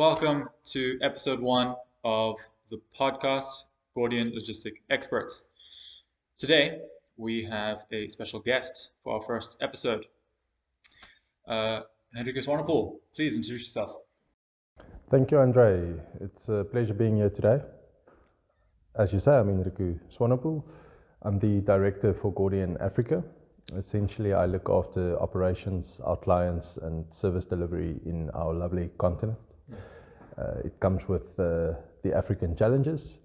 Welcome to episode 1 of the podcast, Gordian Logistic Experts. Today, we have a special guest for our first episode. Hendrikus Warnepoel, please introduce yourself. Thank you, Andre. It's a pleasure being here today. As you say, I'm Hendrikus Warnepoel. I'm the director for Gordian Africa. Essentially, I look after operations, our clients, and service delivery in our lovely continent. It comes with the African challenges,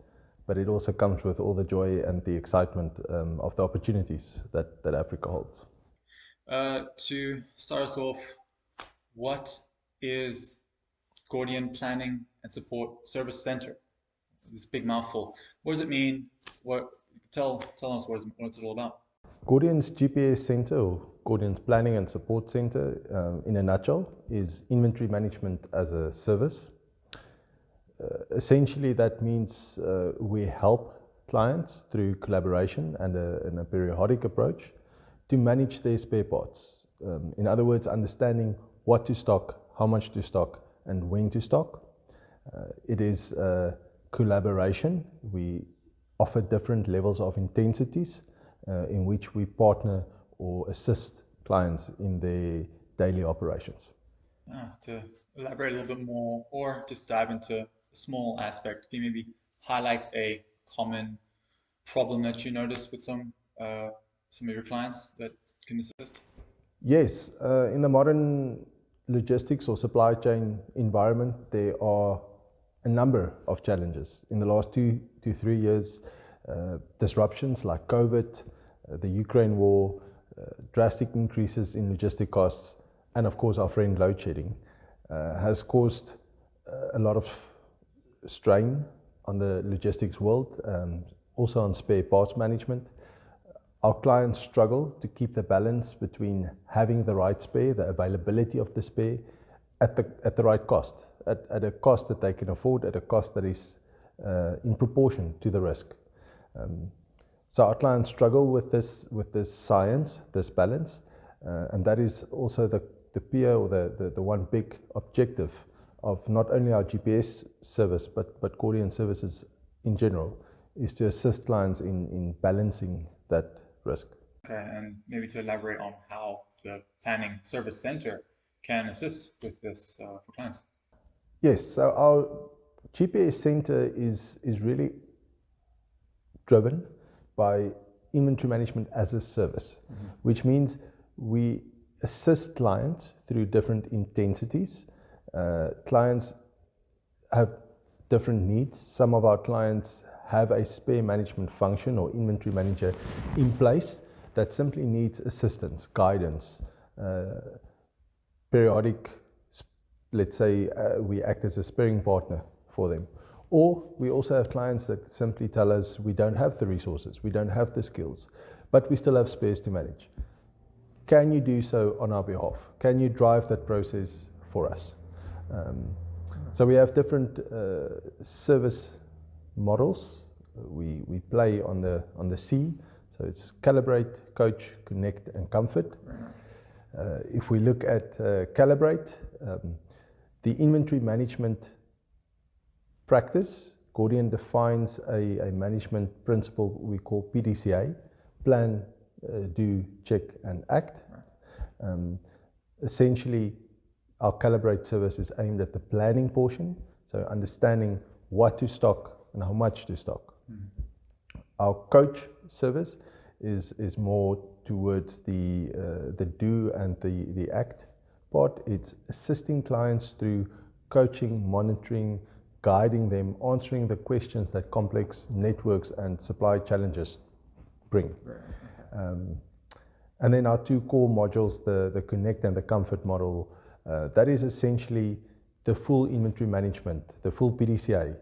but it also comes with all the joy and the excitement of the opportunities that Africa holds. To start us off, what is Gordian Planning and Support Service Center? This big mouthful. What does it mean? Tell us what it's all about. Gordian's GPS Center, or Gordian's Planning and Support Center, in a nutshell, is inventory management as a service. Essentially, that means we help clients through collaboration and a periodic approach to manage their spare parts. In other words, understanding what to stock, how much to stock, and when to stock. It is collaboration. We offer different levels of intensities in which we partner or assist clients in their daily operations. To elaborate a little bit more, or just dive into a small aspect, can you maybe highlight a common problem that you notice with some of your clients that can assist? Yes, in the modern logistics or supply chain environment, there are a number of challenges. In the last 2 to 3 years, disruptions like COVID, the Ukraine war, drastic increases in logistic costs, and of course our friend load shedding has caused a lot of strain on the logistics world, also on spare parts management. Our clients struggle to keep the balance between having the right spare, the availability of the spare, at the right cost, at a cost that they can afford, at a cost that is in proportion to the risk. So our clients struggle with this science, this balance, and that is also the peer or the one big objective of not only our GPS service but Gordian services in general, is to assist clients in balancing that risk. Okay, and maybe to elaborate on how the Planning Service Center can assist with this for clients. Yes, so our GPS center is really driven by inventory management as a service, which means we assist clients through different intensities. Clients have different needs. Some of our clients have a spare management function or inventory manager in place that simply needs assistance, guidance, periodic, let's say we act as a sparring partner for them. Or we also have clients that simply tell us we don't have the resources, we don't have the skills, but we still have spares to manage. Can you do so on our behalf? Can you drive that process for us? So we have different service models. We play on the C, so it's calibrate, coach, connect, and comfort. If we look at calibrate, the inventory management practice, Gordian defines a management principle we call PDCA: plan, do, check, and act. Essentially, our calibrate service is aimed at the planning portion, so understanding what to stock and how much to stock. Our coach service is more towards the do and the act part. It's assisting clients through coaching, monitoring, guiding them, answering the questions that complex networks and supply challenges bring. And then our 2 core modules, the connect and the comfort model, that is essentially the full inventory management, the full PDCA.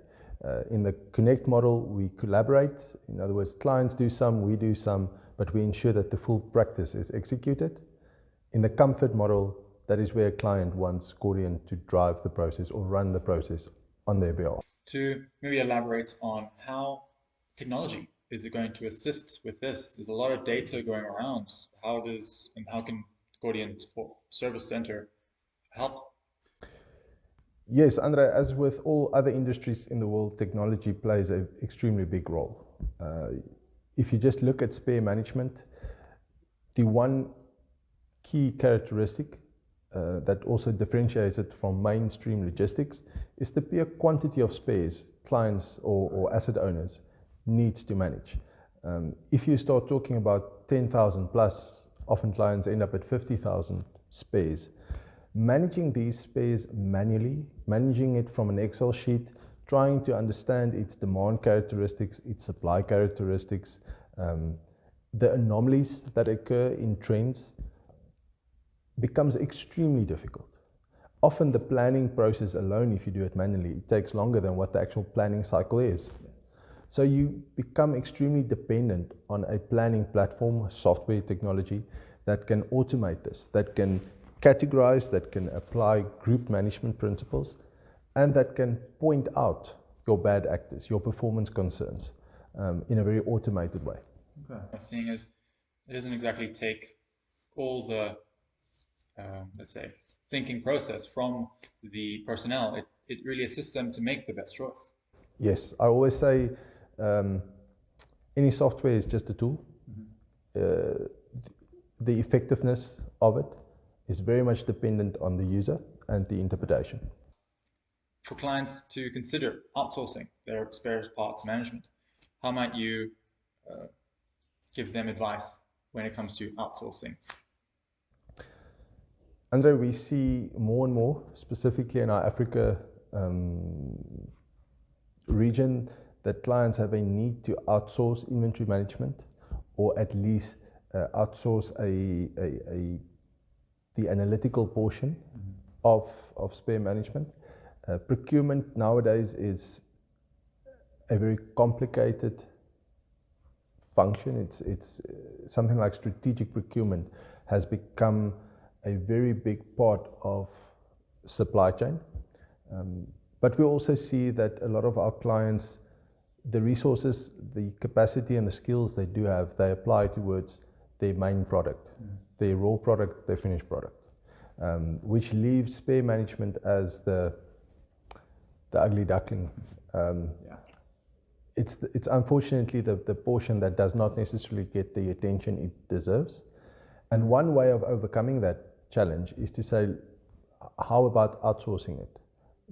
In the connect model, we collaborate. In other words, clients do some, we do some, but we ensure that the full practice is executed. In the comfort model, that is where a client wants Gordian to drive the process or run the process on their behalf. To maybe elaborate on how technology is going to assist with this. There's a lot of data going around. How can Gordian Service Center help? Yes, Andre, as with all other industries in the world, technology plays an extremely big role. If you just look at spare management, the one key characteristic that also differentiates it from mainstream logistics is the pure quantity of spares clients or asset owners needs to manage. If you start talking about 10,000 plus, often clients end up at 50,000 spares. Managing these spares manually, managing it from an Excel sheet, trying to understand its demand characteristics, its supply characteristics, the anomalies that occur in trends becomes extremely difficult. Often the planning process alone, if you do it manually, it takes longer than what the actual planning cycle is. So you become extremely dependent on a planning platform, software technology that can automate this, that can categorize, that can apply group management principles, and that can point out your bad actors, your performance concerns in a very automated way. Okay. Seeing as it doesn't exactly take all the, let's say, thinking process from the personnel, it really assists them to make the best choice. Yes, I always say any software is just a tool. The effectiveness of it is very much dependent on the user and the interpretation. For clients to consider outsourcing their spare parts management, how might you give them advice when it comes to outsourcing? Andre, we see more and more, specifically in our Africa region, that clients have a need to outsource inventory management, or at least outsource the analytical portion of spare management. Procurement nowadays is a very complicated function. It's something like strategic procurement has become a very big part of supply chain. But we also see that a lot of our clients, the resources, the capacity and the skills they do have, they apply towards their main product, their raw product, their finished product, which leaves spare management as the ugly duckling. It's unfortunately the portion that does not necessarily get the attention it deserves. And one way of overcoming that challenge is to say, how about outsourcing it?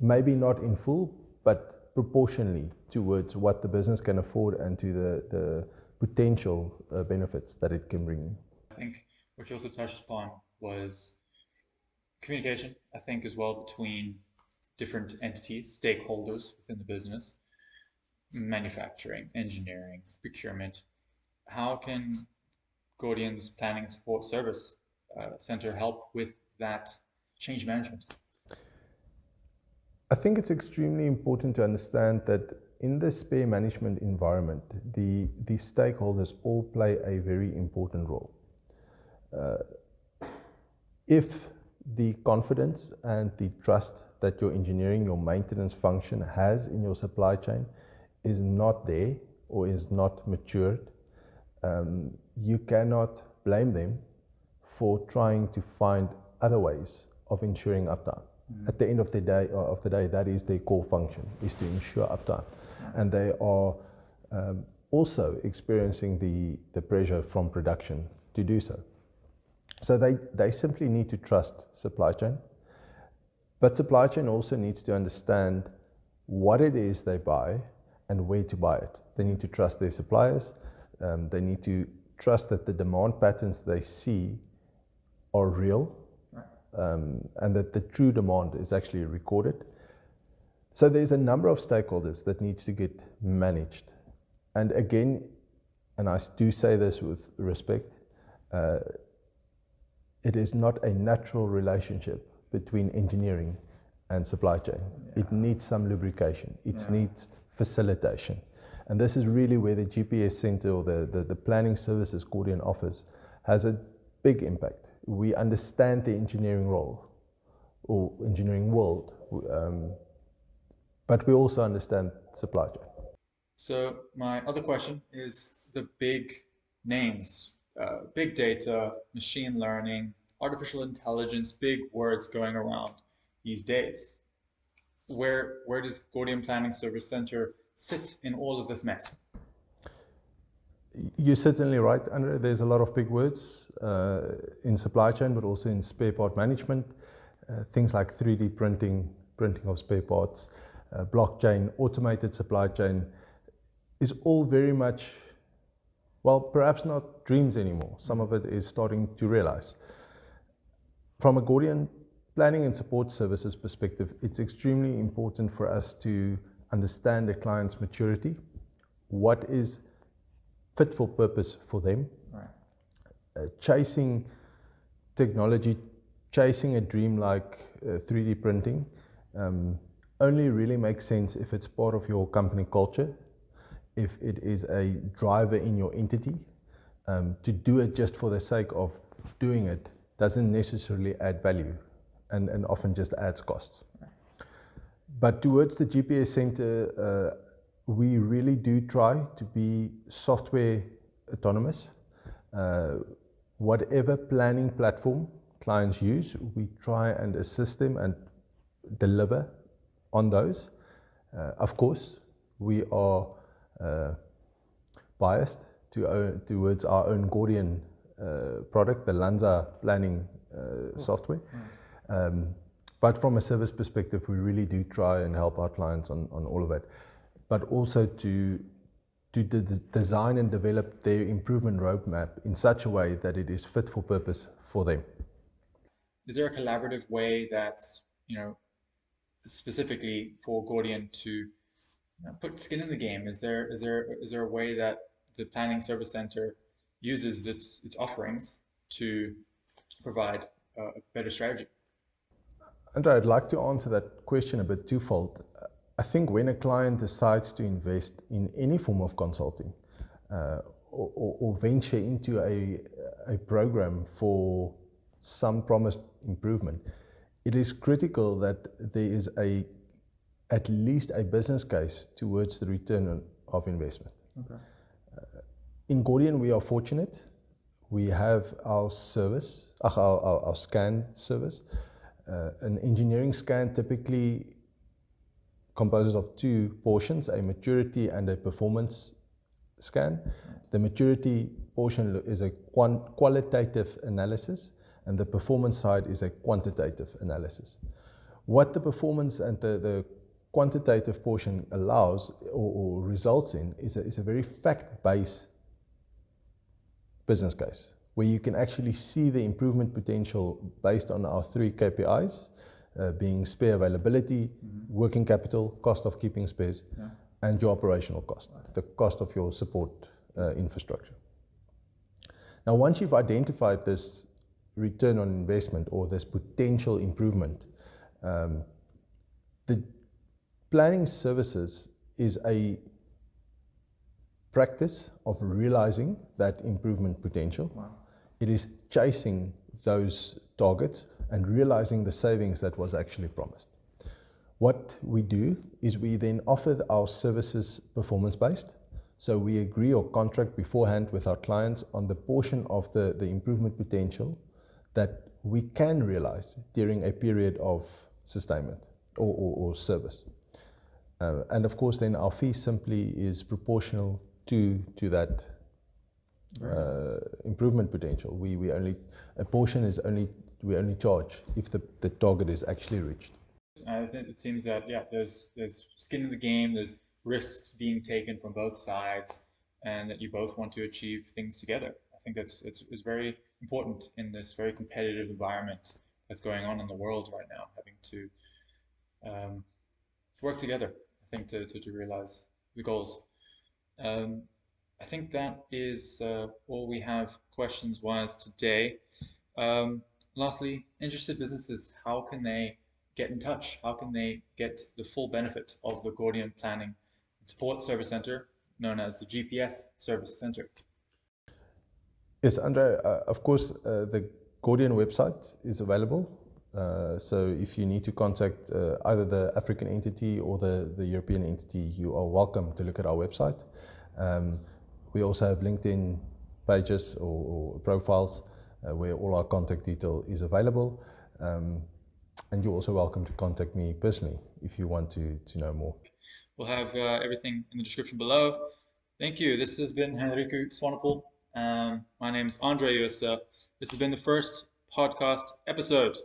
Maybe not in full, but proportionally towards what the business can afford and to the potential benefits that it can bring in. I think what you also touched upon was communication, I think, as well, between different entities, stakeholders within the business, manufacturing, engineering, procurement. How can Gordian's Planning and Support Service Center help with that change management? I think it's extremely important to understand that in the spare management environment, the stakeholders all play a very important role. If the confidence and the trust that your engineering, your maintenance function has in your supply chain is not there or is not matured, you cannot blame them for trying to find other ways of ensuring uptime. At the end of the day, that is their core function, is to ensure uptime. And they are also experiencing the pressure from production to do so. So they simply need to trust supply chain. But supply chain also needs to understand what it is they buy and where to buy it. They need to trust their suppliers. They need to trust that the demand patterns they see are real, and that the true demand is actually recorded. So there's a number of stakeholders that needs to get managed. And again, and I do say this with respect, it is not a natural relationship between engineering and supply chain. It needs some lubrication. It needs facilitation. And this is really where the GPS center or the planning services Gordian offers has a big impact. We understand the engineering role or engineering world, but we also understand supply chain. So my other question is the big names, big data, machine learning, artificial intelligence, big words going around these days. where does Gordian Planning Service Center sit in all of this mess? You're certainly right, Andre. There's a lot of big words in supply chain, but also in spare part management. Things like 3D printing of spare parts, blockchain, automated supply chain is all very much, well, perhaps not dreams anymore. Some of it is starting to realize. From a Gordian planning and support services perspective, it's extremely important for us to understand the client's maturity, what is fit for purpose for them. Right. Chasing technology, chasing a dream like 3D printing only really makes sense if it's part of your company culture, if it is a driver in your entity. To do it just for the sake of doing it doesn't necessarily add value and often just adds costs. But towards the GPS center, we really do try to be software autonomous. Whatever planning platform clients use, we try and assist them and deliver on those. Of course, we are biased towards our own Gordian product, the Lanza planning software. But from a service perspective, we really do try and help our clients on all of it, but also to design and develop their improvement roadmap in such a way that it is fit for purpose for them. Is there a collaborative way that's, specifically for Gordian to put skin in the game? Is there a way that the Planning Service Center uses its offerings to provide a better strategy? Andre, I'd like to answer that question a bit twofold. I think when a client decides to invest in any form of consulting or venture into a program for some promised improvement, it is critical that there is at least a business case towards the return of investment. Okay. In Gordian, we are fortunate. We have our service, our scan service. An engineering scan typically composes of two portions, a maturity and a performance scan. The maturity portion is a qualitative analysis, and the performance side is a quantitative analysis. What the performance and the quantitative portion allows or results in is a very fact-based business case, where you can actually see the improvement potential based on our three KPIs, being spare availability, working capital, cost of keeping spares, and your operational cost, the cost of your support infrastructure. Now, once you've identified this return on investment or this potential improvement, the planning services is a practice of realizing that improvement potential. Wow. It is chasing those targets and realizing the savings that was actually promised. What we do is we then offer our services performance-based. So we agree or contract beforehand with our clients on the portion of the improvement potential that we can realize during a period of sustainment or service. And of course, then our fee simply is proportional to that improvement potential. We only charge if the target is actually reached. I think it seems that there's skin in the game, there's risks being taken from both sides, and that you both want to achieve things together. I think it's very important in this very competitive environment that's going on in the world right now, having to work together, I think, to realize the goals. I think that is all we have questions-wise today. Lastly, interested businesses, how can they get in touch? How can they get the full benefit of the Gordian Planning and Support Service Center, known as the GPS Service Center? Yes, Andre, of course, the Gordian website is available. So if you need to contact either the African entity or the European entity, you are welcome to look at our website. We also have LinkedIn pages or profiles where all our contact detail is available. And you're also welcome to contact me personally if you want to know more. We'll have everything in the description below. Thank you. This has been Henrico Swanepoel. My name is Andre Jooste. This has been the first podcast episode,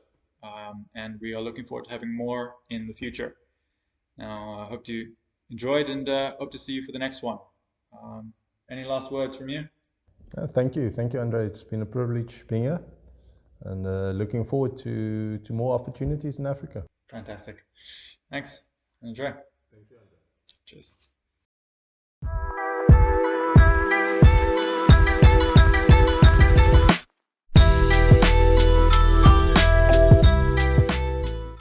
and we are looking forward to having more in the future. Now, I hope you enjoyed and hope to see you for the next one. Any last words from you? Thank you, Andre. It's been a privilege being here, and looking forward to more opportunities in Africa. Fantastic. Thanks. Enjoy. Thank you, Andre. Cheers.